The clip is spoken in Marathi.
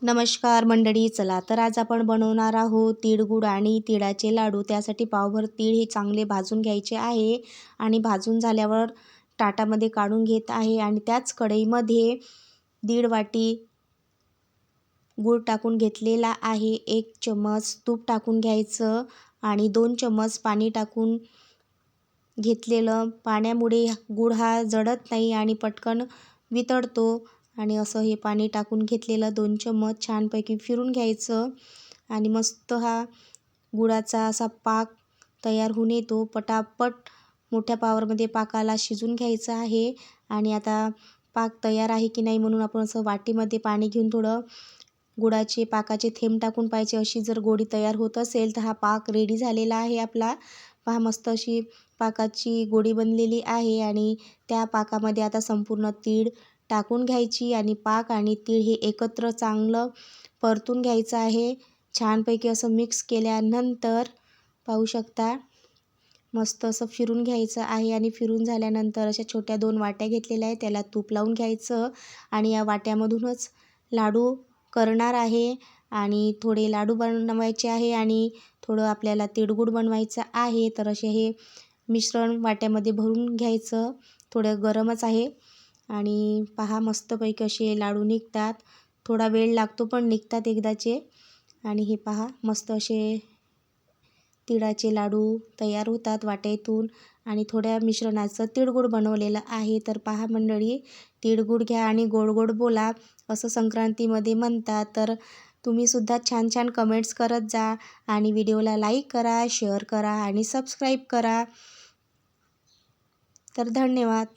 नमस्कार मंडळी, चला तर आज आपण बनवणार आहोत तिळगुळ आणि तिळाचे लाडू। त्यासाठी पावभर तीळ हे चांगले भाजून घ्यायचे आहे आणि भाजून झाल्यावर ताटामध्ये काढून घेत आहे आणि त्याच कढईमध्ये 1.5 वाटी गूळ टाकून घेतलेला आहे। 1 चम्मच तूप टाकून घ्यायचं आणि 2 चम्मच पाणी टाकून घेतलेलं। पाण्यामुळे गूळ हा जळत नाही आणि पटकन वितळतो। आणि असं हे पाणी टाकून घेतलेलं 2 चम्मच छानपैकी फिरून घ्यायचं आणि मस्त हा गुळाचा असा पाक तयार होऊन येतो। पटापट मोठ्या पावरमध्ये पाकाला शिजून घ्यायचं आहे। आणि आता पाक तयार आहे की नाही म्हणून आपण असं वाटीमध्ये पाणी घेऊन थोडं गुळाचे पाकाचे थेंब टाकून पाहिजे। अशी जर गोळी तयार होत असेल तर हा पाक रेडी झालेला आहे आपला। पहा मस्त अशी पाकाची गोळी बनलेली आहे आणि त्या पाकामध्ये आता संपूर्ण तीळ टाकून घ्यायची आणि पाक आणि तीळ हे एकत्र चांगलं परतून घ्यायचं आहे। छानपैकी असं मिक्स केल्यानंतर पाहू शकता मस्त असं फिरून घ्यायचं आहे आणि फिरून झाल्यानंतर अशा छोट्या 2 वाट्या घेतलेल्या आहेत, त्याला तूप लावून घ्यायचं आणि या वाट्यामधूनच लाडू करणार आहे। आणि थोडे लाडू बनवायचे आहे आणि थोडं आपल्याला तिळगुळ बनवायचं आहे। तर असे हे मिश्रण वाट्यामध्ये भरून घ्यायचं, थोडं गरमच आहे। आणि पहा मस्तपैकी असे लाडू निघतात, थोडा वेळ लागतो पण निघतात एकदाचे। आणि हे पहा मस्त असे तिळाचे लाडू तयार होतात वाट्यातून आणि थोड्या मिश्रणाचं तिळगुळ बनवलेलं आहे। तर पहा मंडळी, तिळगुळ घ्या आणि गोड गोड बोला असं संक्रांतीमध्ये म्हणतात। तर तुम्हीसुद्धा छान छान कमेंट्स करत जा आणि व्हिडिओला लाईक करा, शेअर करा आणि सबस्क्राईब करा। तर धन्यवाद।